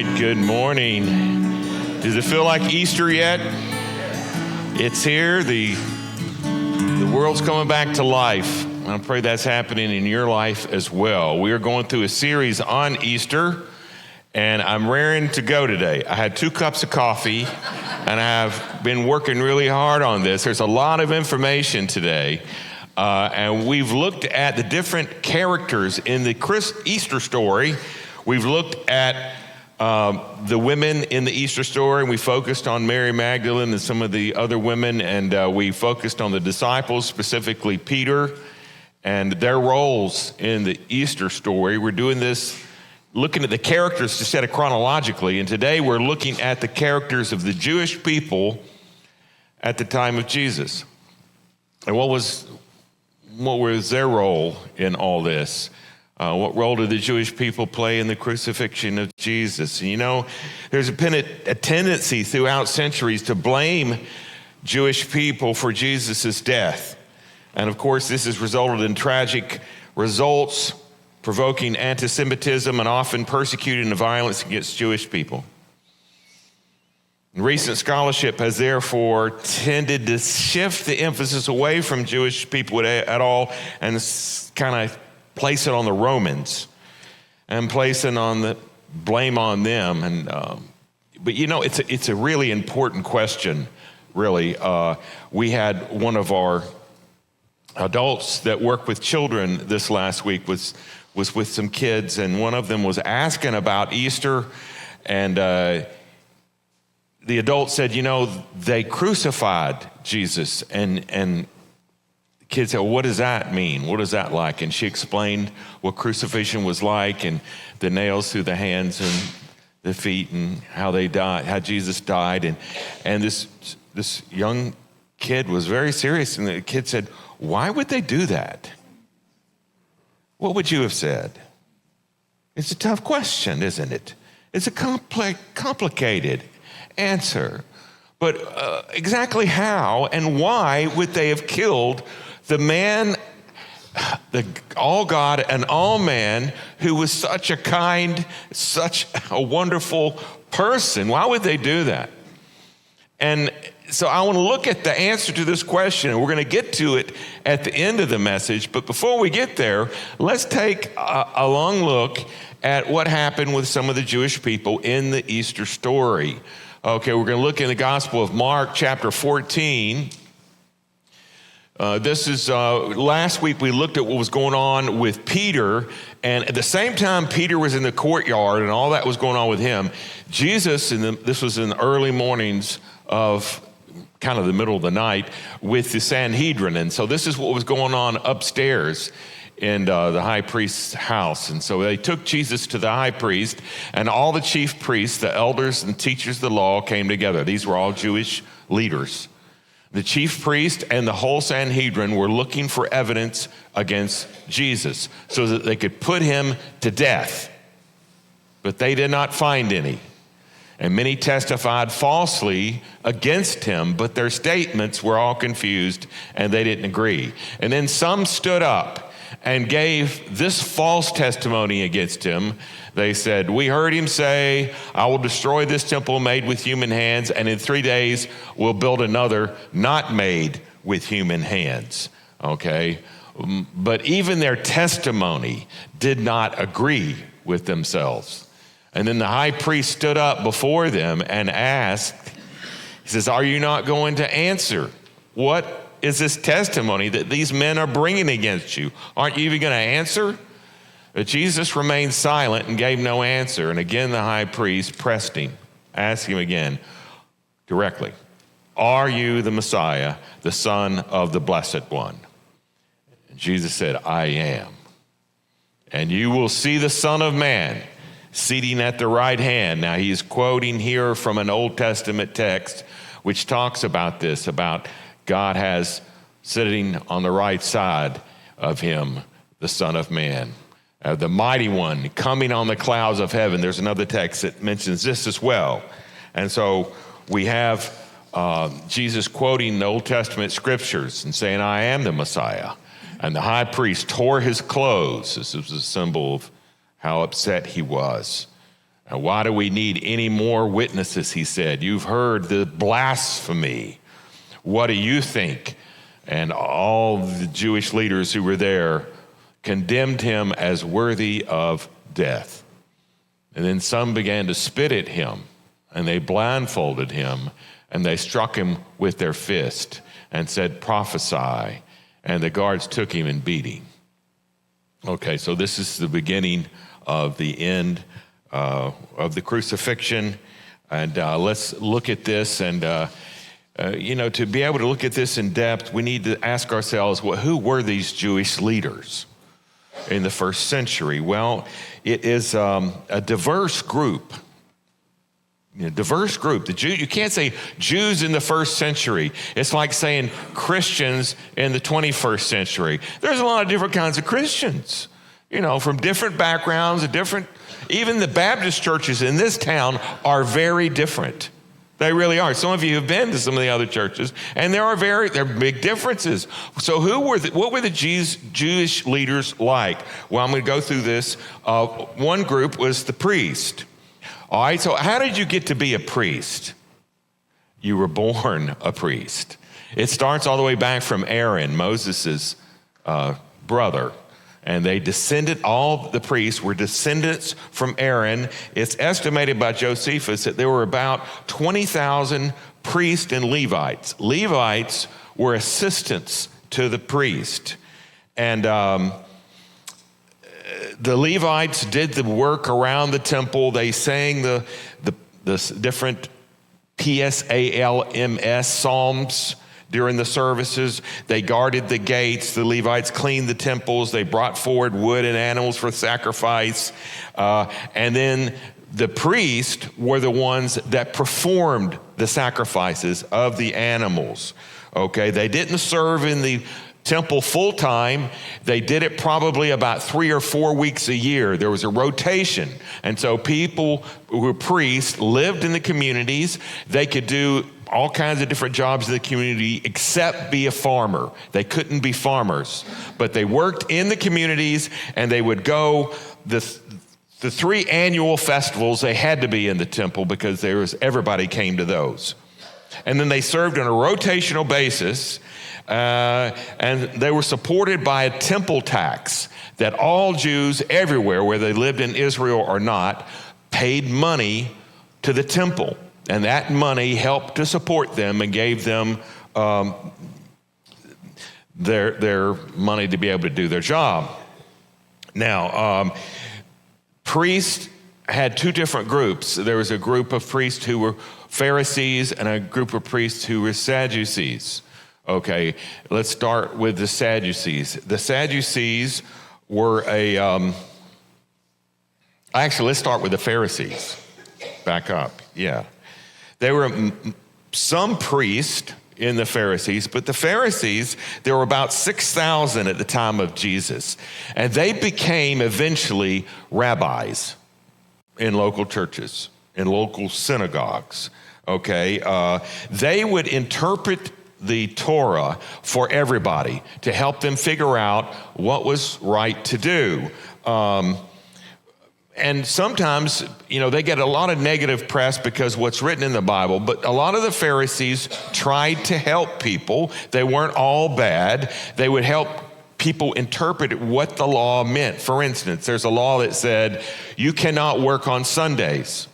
right, good morning. Does it feel like Easter yet? It's here. The world's coming back to life. I pray that's happening in your life as well. We are going through a series on Easter, and I'm raring to go today. I had 2 cups of coffee, and I have been working really hard on this. There's a lot of information today, and we've looked at the different characters in the Easter story. We've looked at the women in the Easter story, and we focused on Mary Magdalene and some of the other women, and we focused on the disciples, specifically Peter, and their roles in the Easter story. We're doing this looking at the characters to set it chronologically, and today we're looking at the characters of the Jewish people at the time of Jesus. And what was their role in all this? What role did the Jewish people play in the crucifixion of Jesus? And you know, there's been a tendency throughout centuries to blame Jewish people for Jesus' death. And of course, this has resulted in tragic results, provoking anti-Semitism and often persecuting the violence against Jewish people. Recent scholarship has therefore tended to shift the emphasis away from Jewish people at all and kind of place it on the Romans and placing on the blame on them. And but you know, it's a really important question. Really, we had one of our adults that work with children this last week was with some kids, and one of them was asking about Easter, and the adult said, you know, they crucified Jesus, and kids said, well, what does that mean? What is that like? And she explained what crucifixion was like, and the nails through the hands and the feet, and how they died, how Jesus died. And this young kid was very serious, and the kid said, why would they do that? What would you have said? It's a tough question, isn't it? It's a complicated answer. But exactly how and why would they have killed the man, the all God and all man, who was such a kind, such a wonderful person? Why would they do that? And so I want to look at the answer to this question, and we're going to get to it at the end of the message. But before we get there, let's take a long look at what happened with some of the Jewish people in the Easter story. Okay, we're going to look in the Gospel of Mark, chapter 14. This is, last week we looked at what was going on with Peter, and at the same time Peter was in the courtyard and all that was going on with him, Jesus, this was in the early mornings of kind of the middle of the night, with the Sanhedrin. And so this is what was going on upstairs in the high priest's house. And so they took Jesus to the high priest, and all the chief priests, the elders and teachers of the law came together. These were all Jewish leaders. The chief priest and the whole Sanhedrin were looking for evidence against Jesus so that they could put him to death. But they did not find any. And many testified falsely against him, but their statements were all confused and they didn't agree. And then some stood up and gave this false testimony against him. They said, we heard him say, I will destroy this temple made with human hands, and in 3 days we'll build another not made with human hands. Okay? But even their testimony did not agree with themselves. And then the high priest stood up before them and asked, he says, are you not going to answer? What is this testimony that these men are bringing against you? Aren't you even going to answer? But Jesus remained silent and gave no answer. And again, the high priest pressed him, asked him again directly, are you the Messiah, the Son of the Blessed One? And Jesus said, I am. And you will see the Son of Man seating at the right hand. Now he's quoting here from an Old Testament text which talks about this, about God has sitting on the right side of him, the Son of Man, the mighty one coming on the clouds of heaven. There's another text that mentions this as well. And so we have Jesus quoting the Old Testament scriptures and saying, I am the Messiah. And the high priest tore his clothes. This was a symbol of how upset he was. And why do we need any more witnesses, he said. You've heard the blasphemy. What do you think? And all the Jewish leaders who were there condemned him as worthy of death. And then some began to spit at him, and they blindfolded him, and they struck him with their fist and said, prophesy. And the guards took him and beat him. Okay, so this is the beginning of the end of the crucifixion. And let's look at this. And, to be able to look at this in depth, we need to ask ourselves, well, who were these Jewish leaders in the first century? Well, it is a diverse group. Diverse group. You can't say Jews in the first century. It's like saying Christians in the 21st century. There's a lot of different kinds of Christians, from different backgrounds, even the Baptist churches in this town are very different. They really are. Some of you have been to some of the other churches, and there are big differences. So what were the Jewish leaders like? Well, I'm going to go through this. One group was the priest. All right, so how did you get to be a priest? You were born a priest. It starts all the way back from Aaron, Moses' brother. And all the priests were descendants from Aaron. It's estimated by Josephus that there were about 20,000 priests and Levites. Levites were assistants to the priest. And the Levites did the work around the temple. They sang the different psalms, psalms during the services. They guarded the gates. The Levites cleaned the temples. They brought forward wood and animals for sacrifice. And then the priests were the ones that performed the sacrifices of the animals. Okay, they didn't serve in the temple full time. They did it probably about 3 or 4 weeks a year. There was a rotation. And so people who were priests lived in the communities. They could do all kinds of different jobs in the community except be a farmer. They couldn't be farmers, but they worked in the communities, and they would go the 3 annual festivals. They had to be in the temple because everybody came to those. And then they served on a rotational basis. And they were supported by a temple tax that all Jews everywhere, whether they lived in Israel or not, paid money to the temple. And that money helped to support them and gave them their money to be able to do their job. Now, priests had 2 different groups. There was a group of priests who were Pharisees and a group of priests who were Sadducees. Okay, let's start with the Sadducees. The Sadducees were actually, let's start with the Pharisees. Back up, yeah. There were some priests in the Pharisees, but the Pharisees, there were about 6,000 at the time of Jesus. And they became eventually rabbis in local churches, in local synagogues, okay? They would interpret the Torah for everybody to help them figure out what was right to do. And sometimes, they get a lot of negative press because what's written in the Bible, but a lot of the Pharisees tried to help people. They weren't all bad. They would help people interpret what the law meant. For instance, there's a law that said you cannot work on Sundays.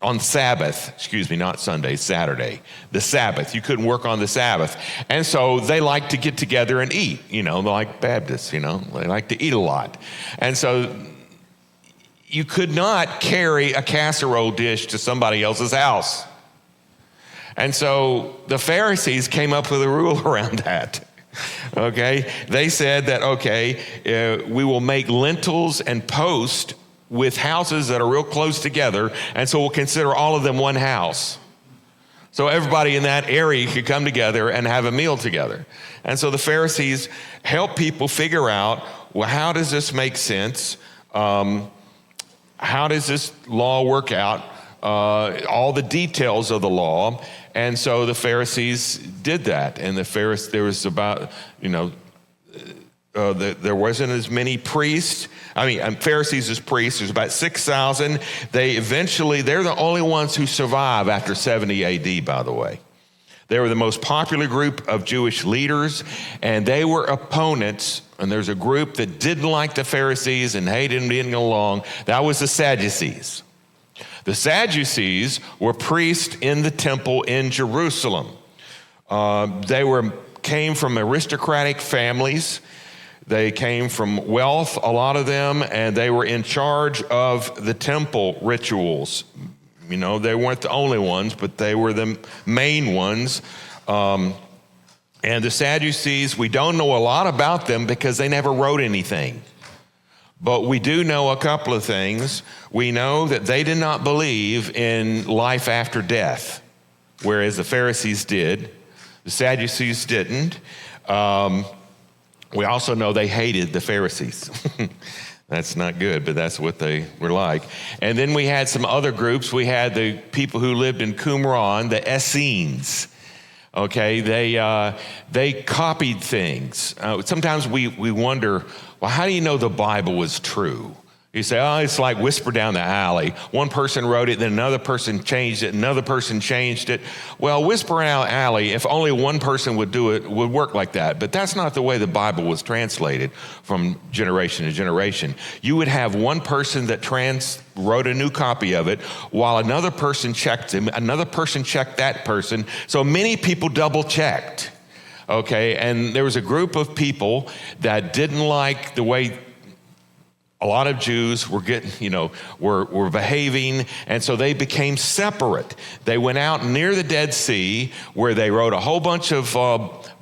On Sabbath, not Sunday, Saturday, the Sabbath. You couldn't work on the Sabbath. And so they like to get together and eat, they're like Baptists, they like to eat a lot. And so you could not carry a casserole dish to somebody else's house. And so the Pharisees came up with a rule around that. Okay, they said that, we will make lintels and post with houses that are real close together, and so we'll consider all of them one house. So everybody in that area could come together and have a meal together. And so the Pharisees help people figure out, well, how does this make sense? How does this law work out? All the details of the law. And so the Pharisees did that. And there was about, there wasn't as many priests. Pharisees as priests. There's about 6,000. They're the only ones who survive after 70 AD, by the way. They were the most popular group of Jewish leaders, and they were opponents. And there's a group that didn't like the Pharisees and hated them, didn't get along. That was the Sadducees. The Sadducees were priests in the temple in Jerusalem. They came from aristocratic families. They came from wealth, a lot of them, and they were in charge of the temple rituals. They weren't the only ones, but they were the main ones. And the Sadducees, we don't know a lot about them because they never wrote anything. But we do know a couple of things. We know that they did not believe in life after death, whereas the Pharisees did. The Sadducees didn't. We also know they hated the Pharisees. That's not good, but that's what they were like. And then we had some other groups. We had the people who lived in Qumran, the Essenes. Okay, they copied things. Sometimes we wonder, well, how do you know the Bible was true? You say, oh, it's like whisper down the alley. One person wrote it, then another person changed it, another person changed it. Well, whisper down the alley, if only one person would do it, would work like that. But that's not the way the Bible was translated from generation to generation. You would have one person that wrote a new copy of it, while another person checked him, another person checked that person. So many people double checked. Okay, and there was a group of people that didn't like the way a lot of Jews were were behaving, and so they became separate. They went out near the Dead Sea where they wrote a whole bunch of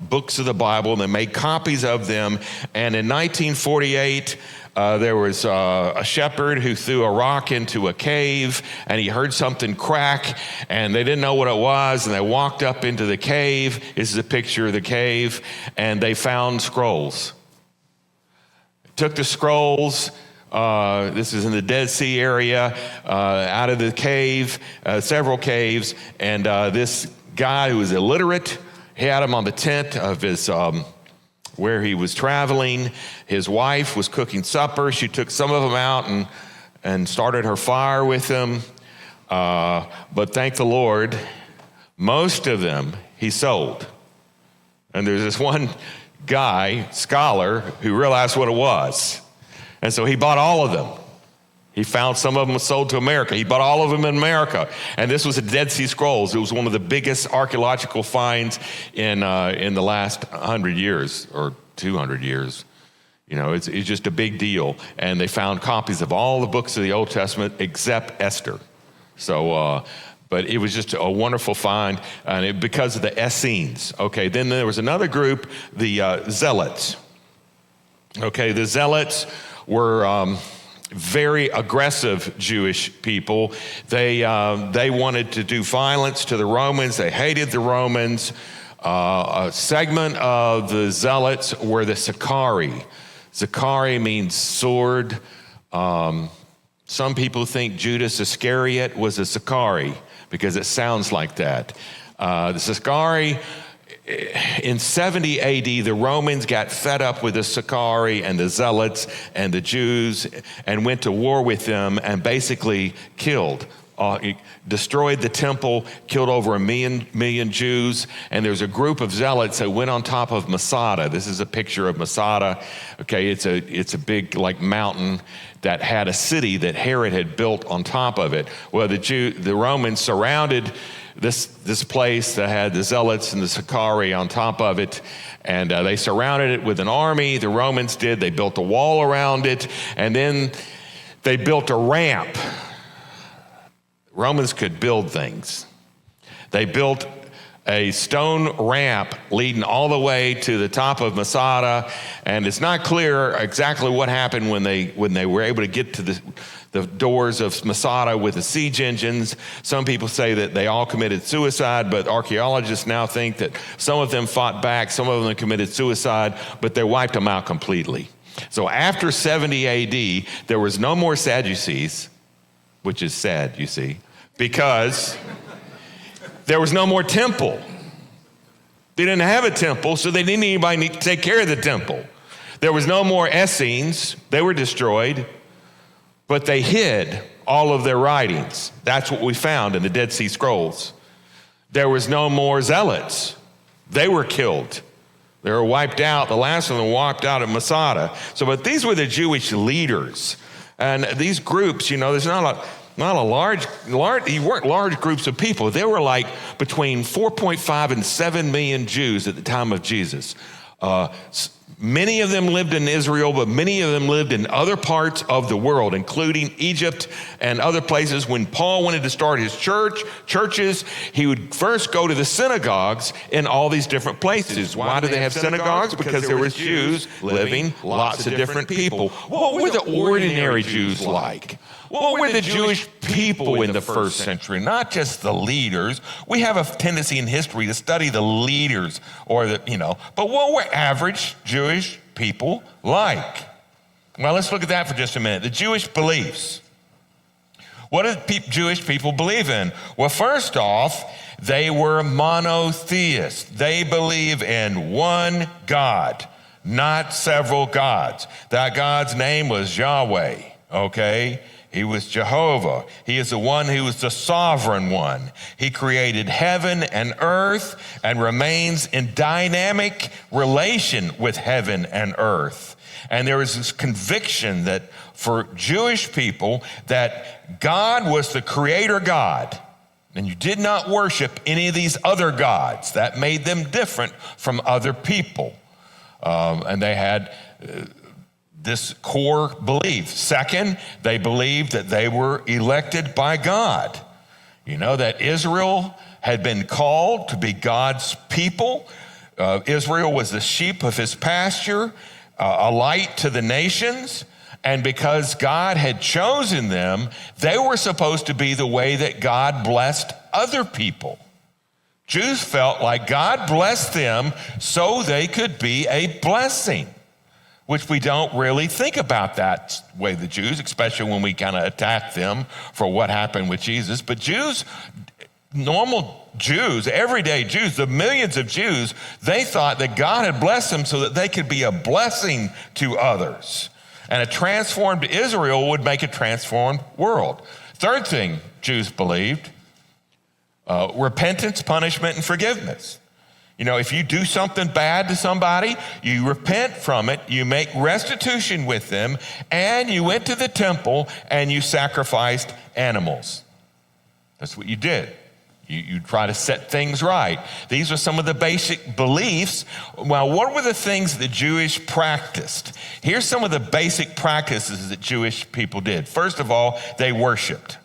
books of the Bible, and they made copies of them. And in 1948, there was a shepherd who threw a rock into a cave, and he heard something crack, and they didn't know what it was, and they walked up into the cave. This is a picture of the cave, and they found scrolls. Took the scrolls. This is in the Dead Sea area, out of the cave, several caves, and this guy who was illiterate, he had him on the tent of his where he was traveling. His wife was cooking supper. She took some of them out and started her fire with them. But thank the Lord, most of them he sold. And there's this one guy, scholar, who realized what it was. And so he bought all of them. He found some of them sold to America. He bought all of them in America. And this was the Dead Sea Scrolls. It was one of the biggest archaeological finds in the last 100 years or 200 years. It's just a big deal. And they found copies of all the books of the Old Testament except Esther. So, but it was just a wonderful find because of the Essenes. Okay, then there was another group, the Zealots. Okay, the Zealots were very aggressive Jewish people. They wanted to do violence to the Romans. They hated the Romans. A segment of the Zealots were the Sicarii. Sicarii means sword. Some people think Judas Iscariot was a Sicarii because it sounds like that. The Sicarii, in 70 AD, the Romans got fed up with the Sicarii and the Zealots and the Jews and went to war with them and basically destroyed the temple, killed over a million Jews. And there's a group of zealots that went on top of Masada. This is a picture of Masada. Okay, it's a big mountain that had a city that Herod had built on top of it. Well, the Romans surrounded this place that had the Zealots and the Sicarii on top of it, and they surrounded it with an army. The Romans did. They built a wall around it, and then they built a ramp. Romans could build things. They built a stone ramp leading all the way to the top of Masada, and it's not clear exactly what happened when they were able to get to the doors of Masada with the siege engines. Some people say that they all committed suicide, but archaeologists now think that some of them fought back, some of them committed suicide, but they wiped them out completely. So after 70 AD, there was no more Sadducees, which is sad, you see, because there was no more temple. They didn't have a temple, so they didn't need anybody to take care of the temple. There was no more Essenes. They were destroyed, but they hid all of their writings. That's what we found in the Dead Sea Scrolls. There was no more Zealots. They were killed. They were wiped out. The last of them wiped out at Masada. But these were the Jewish leaders. And these groups, there's not a large, you weren't large groups of people. There were like between 4.5 and 7 million Jews at the time of Jesus. Many of them lived in Israel, but many of them lived in other parts of the world, including Egypt and other places. When Paul wanted to start his churches, he would first go to the synagogues in all these different places. Why did they have synagogues? Because there was Jews living, lots of different people. What were the ordinary Jews like? What were the Jewish people in the first century? Not just the leaders. We have a tendency in history to study the leaders but what were average Jewish people like? Well, let's look at that for just a minute. The Jewish beliefs. What did Jewish people believe in? Well, first off, they were monotheists. They believe in one God, not several gods. That God's name was Yahweh, okay? He was Jehovah. He is the one who was the sovereign one. He created heaven and earth and remains in dynamic relation with heaven and earth. And there is this conviction that for Jewish people that God was the creator God, and you did not worship any of these other gods. That made them different from other people. And they had this core belief. Second, they believed that they were elected by God. That Israel had been called to be God's people. Israel was the sheep of his pasture, a light to the nations. And because God had chosen them, they were supposed to be the way that God blessed other people. Jews felt like God blessed them so they could be a blessing, which we don't really think about that way, the Jews, especially when we kind of attack them for what happened with Jesus. But Jews, normal Jews, everyday Jews, the millions of Jews, they thought that God had blessed them so that they could be a blessing to others. And a transformed Israel would make a transformed world. Third thing Jews believed, repentance, punishment, and forgiveness. If you do something bad to somebody, you repent from it, you make restitution with them, and you went to the temple and you sacrificed animals. That's what you did. You try to set things right. These are some of the basic beliefs. Well, what were the things the Jewish practiced? Here's some of the basic practices that Jewish people did. First of all, they worshiped.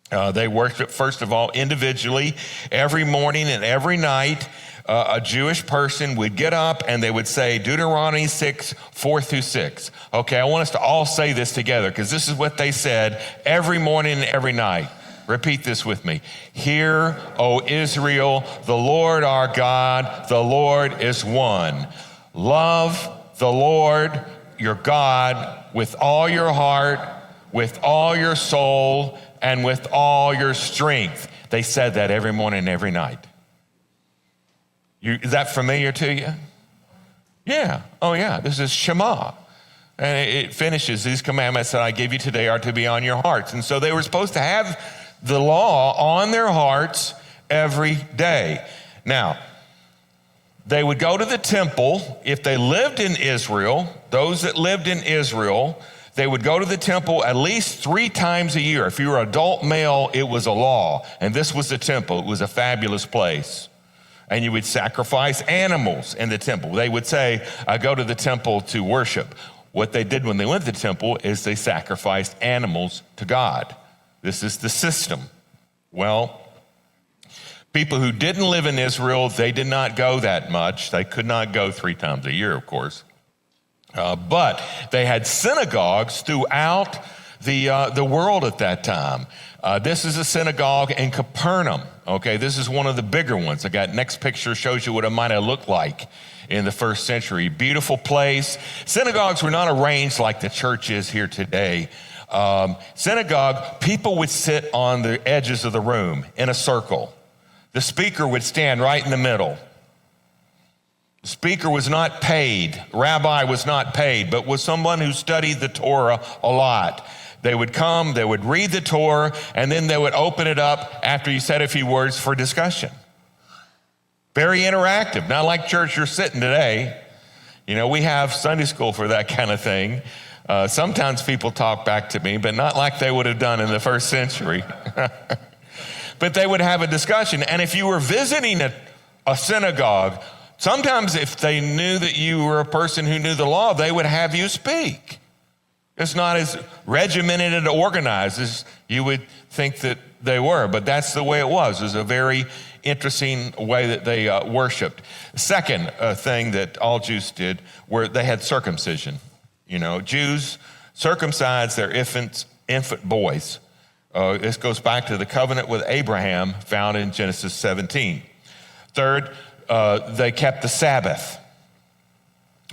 They worshiped, first of all, individually. Every morning and every night, a Jewish person would get up and they would say Deuteronomy 6, 4 through 6. Okay, I want us to all say this together because this is what they said every morning and every night. Repeat this with me. Hear, O Israel, the Lord our God, the Lord is one. Love the Lord your God with all your heart, with all your soul, and with all your strength. They said that every morning and every night. Is that familiar to you? Yeah. Oh, yeah. This is Shema. And it finishes, these commandments that I give you today are to be on your hearts. And so they were supposed to have the law on their hearts every day. Now, they would go to the temple. If they lived in Israel, those that lived in Israel, they would go to the temple at least 3 times a year. If you were an adult male, it was a law. And this was the temple. It was a fabulous place. And you would sacrifice animals in the temple. They would say, I go to the temple to worship. What they did when they went to the temple is they sacrificed animals to God. This is the system. Well, people who didn't live in Israel, they did not go that much. They could not go 3 times a year, of course. But they had synagogues throughout the world at that time. This is a synagogue in Capernaum. Okay, this is one of the bigger ones. I got next picture shows you what it might have looked like in the first century. Beautiful place. Synagogues were not arranged like the church is here today. Synagogue, people would sit on the edges of the room in a circle. The speaker would stand right in the middle. The speaker was not paid. Rabbi was not paid, but was someone who studied the Torah a lot. They would come, they would read the Torah, and then they would open it up after you said a few words for discussion. Very interactive, not like church you're sitting today. You know, we have Sunday school for that kind of thing. Sometimes people talk back to me, but not like they would have done in the first century. But they would have a discussion. And if you were visiting a synagogue, sometimes if they knew that you were a person who knew the law, they would have you speak. It's not as regimented and organized as you would think that they were, but that's the way it was. It was a very interesting way that they worshiped. Second thing that all Jews did were they had circumcision. You know, Jews circumcised their infant boys. This goes back to the covenant with Abraham found in Genesis 17. Third, they kept the Sabbath.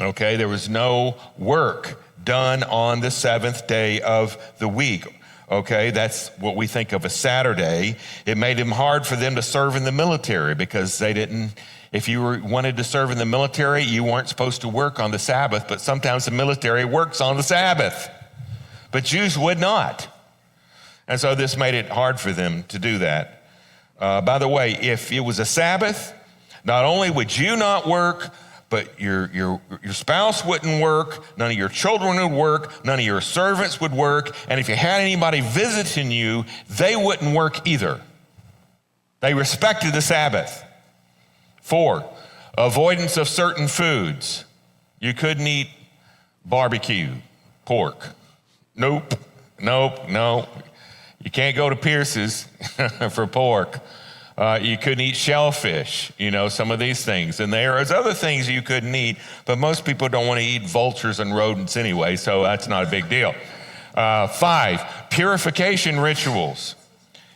Okay, there was no work done on the seventh day of the week. Okay, that's what we think of as Saturday. It made it hard for them to serve in the military because they didn't, if you wanted to serve in the military, you weren't supposed to work on the Sabbath, but sometimes the military works on the Sabbath. But Jews would not. And so this made it hard for them to do that. By the way, if it was a Sabbath, not only would you not work, but your spouse wouldn't work, none of your children would work, none of your servants would work, and if you had anybody visiting you, they wouldn't work either. They respected the Sabbath. 4, avoidance of certain foods. You couldn't eat barbecue, pork. Nope. You can't go to Pierce's for pork. You couldn't eat shellfish, you know, some of these things. And there's other things you couldn't eat, but most people don't want to eat vultures and rodents anyway, so that's not a big deal. 5, purification rituals.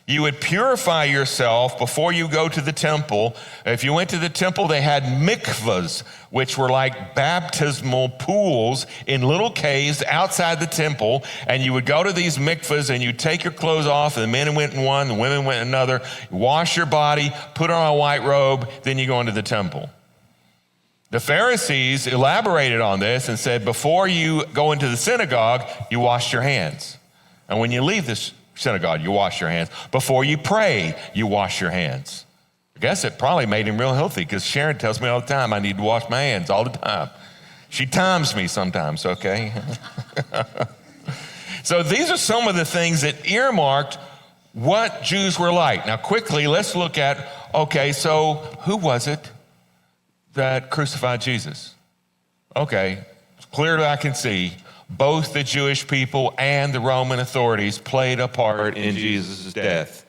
You would purify yourself before you go to the temple. If you went to the temple, they had mikvahs, which were like baptismal pools in little caves outside the temple. And you would go to these mikvahs and you'd take your clothes off. And the men went in one, the women went in another. You wash your body, put on a white robe, then you go into the temple. The Pharisees elaborated on this and said, before you go into the synagogue, you wash your hands. And when you leave this synagogue, you wash your hands. Before you pray, you wash your hands. I guess it probably made him real healthy because Sharon tells me all the time I need to wash my hands all the time. She times me sometimes, okay? So these are some of the things that earmarked what Jews were like. Now quickly, let's look at, okay, so who was it that crucified Jesus? Okay, clearly I can see both the Jewish people and the Roman authorities played a part in Jesus' death.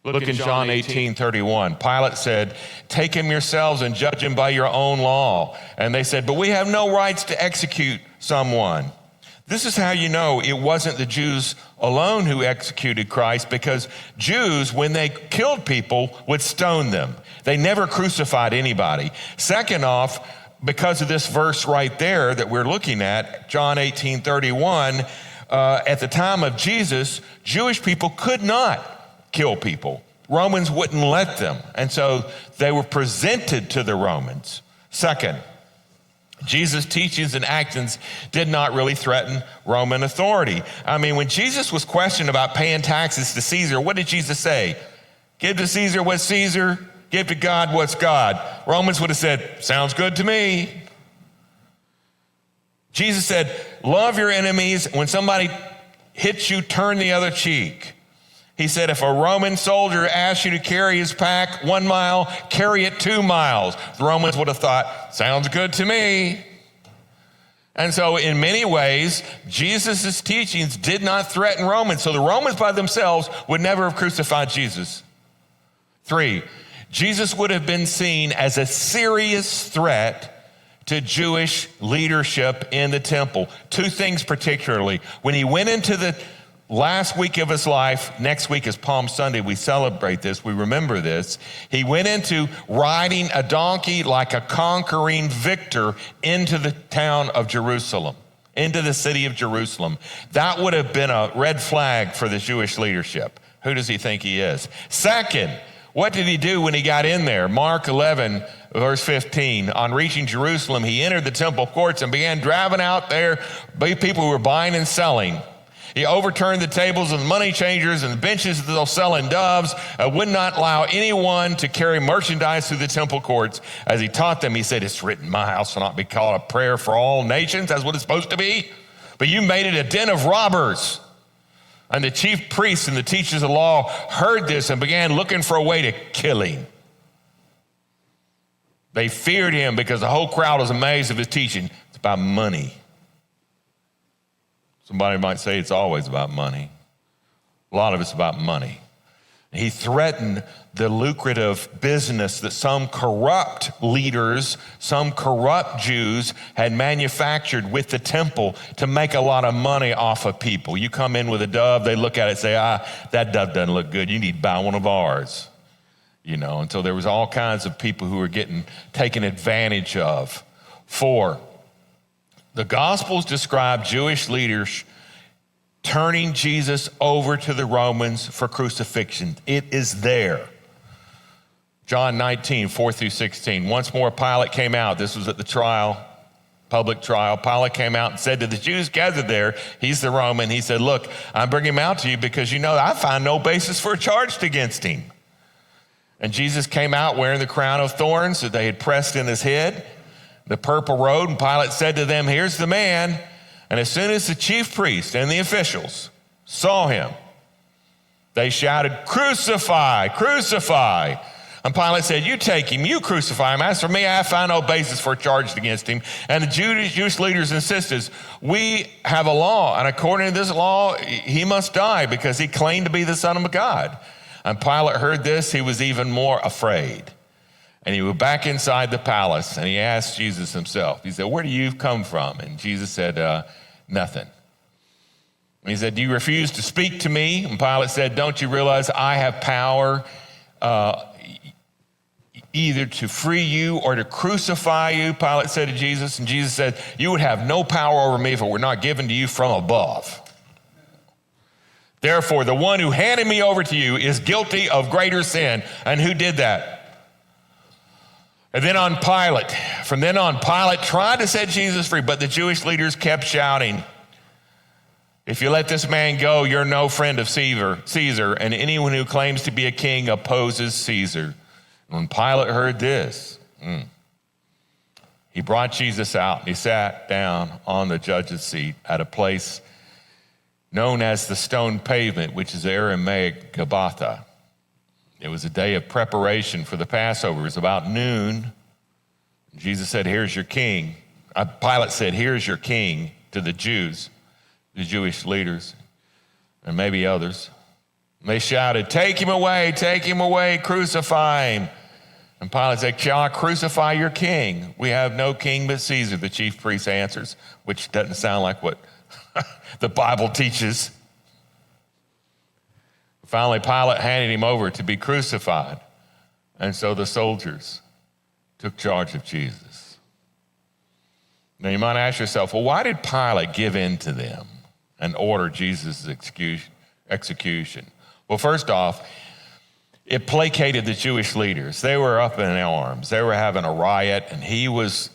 Look in John 18:31. Pilate said, take him yourselves and judge him by your own law. And they said, but we have no rights to execute someone. This is how you know it wasn't the Jews alone who executed Christ, because Jews, when they killed people, would stone them. They never crucified anybody. Second off, because of this verse right there that we're looking at, John 18:31, at the time of Jesus, Jewish people could not kill people. Romans wouldn't let them. And so they were presented to the Romans. Second, Jesus' teachings and actions did not really threaten Roman authority. I mean, when Jesus was questioned about paying taxes to Caesar, what did Jesus say? Give to Caesar what's Caesar, give to God what's God. Romans would have said, sounds good to me. Jesus said, love your enemies. When somebody hits you, turn the other cheek. He said, if a Roman soldier asks you to carry his pack 1 mile, carry it 2 miles. The Romans would have thought, sounds good to me. And so in many ways, Jesus' teachings did not threaten Romans. So the Romans by themselves would never have crucified Jesus. 3, Jesus would have been seen as a serious threat to Jewish leadership in the temple. 2 things particularly. When he went into the last week of his life, next week is Palm Sunday, we celebrate this, we remember this. He went into riding a donkey like a conquering victor into the town of Jerusalem, into the city of Jerusalem. That would have been a red flag for the Jewish leadership. Who does he think he is? Second, What did he do when he got in there? Mark 11, verse 15. On reaching Jerusalem, he entered the temple courts and began driving out there people who were buying and selling. He overturned the tables of the money changers and the benches of those selling doves, would not allow anyone to carry merchandise through the temple courts. As he taught them, he said, it's written, my house will not be called a prayer for all nations. That's what it's supposed to be. But you made it a den of robbers. And the chief priests and the teachers of the law heard this and began looking for a way to kill him. They feared him because the whole crowd was amazed of his teaching. It's about money. Somebody might say it's always about money. A lot of it's about money. He threatened the lucrative business that some corrupt leaders, some corrupt Jews had manufactured with the temple to make a lot of money off of people. You come in with a dove, they look at it and say, that dove doesn't look good. You need to buy one of ours. And so there was all kinds of people who were getting taken advantage of. 4, the Gospels describe Jewish leaders turning Jesus over to the Romans for crucifixion. It is there. John 19, 4 through 16. Once more, Pilate came out. This was at the trial, public trial. Pilate came out and said to the Jews gathered there, he's the Roman, he said, look, I'm bringing him out to you because I find no basis for a charge against him. And Jesus came out wearing the crown of thorns that they had pressed in his head, the purple robe, and Pilate said to them, here's the man. And as soon as the chief priest and the officials saw him, they shouted, crucify, crucify. And Pilate said, you take him, you crucify him. As for me, I find no basis for a charge against him. And the Jewish leaders insisted, we have a law, and according to this law, he must die because he claimed to be the Son of God. And Pilate heard this, he was even more afraid. And he went back inside the palace and he asked Jesus himself, he said, where do you come from? And Jesus said, nothing. And he said, do you refuse to speak to me? And Pilate said, don't you realize I have power either to free you or to crucify you? Pilate said to Jesus, and Jesus said, you would have no power over me if it were not given to you from above. Therefore, the one who handed me over to you is guilty of greater sin. And who did that? And then from then on, Pilate tried to set Jesus free, but the Jewish leaders kept shouting, if you let this man go, you're no friend of Caesar, and anyone who claims to be a king opposes Caesar. And when Pilate heard this, he brought Jesus out and he sat down on the judge's seat at a place known as the stone pavement, which is Aramaic Gabbatha. It was a day of preparation for the Passover. It was about noon. Jesus said, here's your king. Pilate said, here's your king to the Jews, the Jewish leaders, and maybe others. And they shouted, take him away, crucify him. And Pilate said, shall I crucify your king? We have no king but Caesar, the chief priest answers, which doesn't sound like what the Bible teaches. Finally, Pilate handed him over to be crucified. And so the soldiers took charge of Jesus. Now you might ask yourself, well, why did Pilate give in to them and order Jesus' execution? Well, first off, it placated the Jewish leaders. They were up in arms. They were having a riot, and he was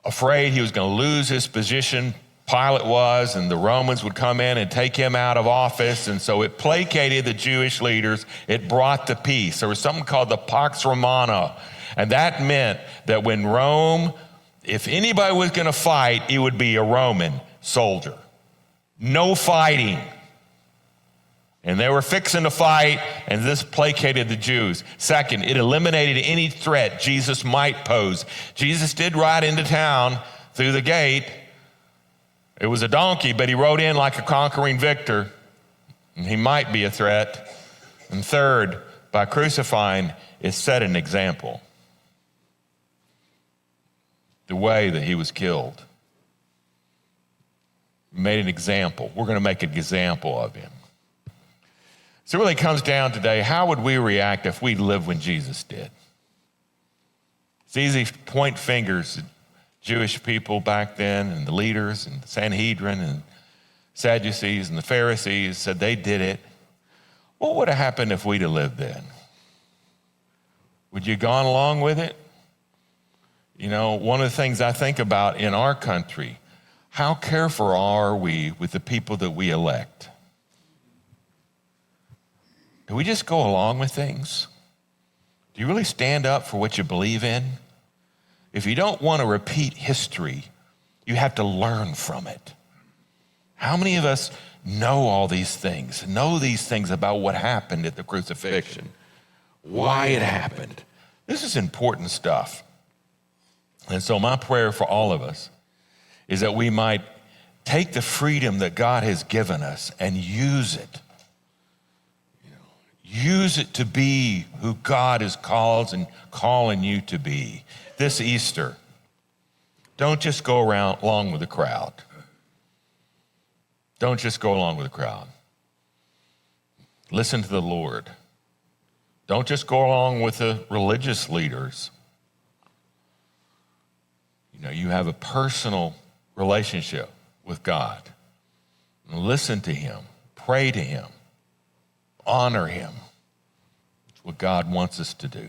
afraid he was going to lose his position. Pilate was, and the Romans would come in and take him out of office. And so it placated the Jewish leaders. It brought the peace. There was something called the Pax Romana. And that meant that when Rome, if anybody was going to fight, it would be a Roman soldier. No fighting. And they were fixing to fight, and this placated the Jews. Second, it eliminated any threat Jesus might pose. Jesus did ride into town through the gate. It was a donkey, but he rode in like a conquering victor, and he might be a threat. And third, by crucifying, it set an example. The way that he was killed made an example. We're going to make an example of him. So it really comes down today, how would we react if we lived when Jesus did? It's easy to point fingers at Jewish people back then, and the leaders, and the Sanhedrin, and Sadducees, and the Pharisees said they did it. What would have happened if we'd have lived then? Would you have gone along with it? You know, one of the things I think about in our country, how careful are we with the people that we elect? Do we just go along with things? Do you really stand up for what you believe in? If you don't want to repeat history, you have to learn from it. How many of us know all these things about what happened at the crucifixion, why it happened? This is important stuff. And so my prayer for all of us is that we might take the freedom that God has given us and use it. Use it to be who God is calling you to be. This Easter, don't just go along with the crowd. Don't just go along with the crowd. Listen to the Lord. Don't just go along with the religious leaders. You know, you have a personal relationship with God. Listen to him. Pray to him. Honor him. It's what God wants us to do.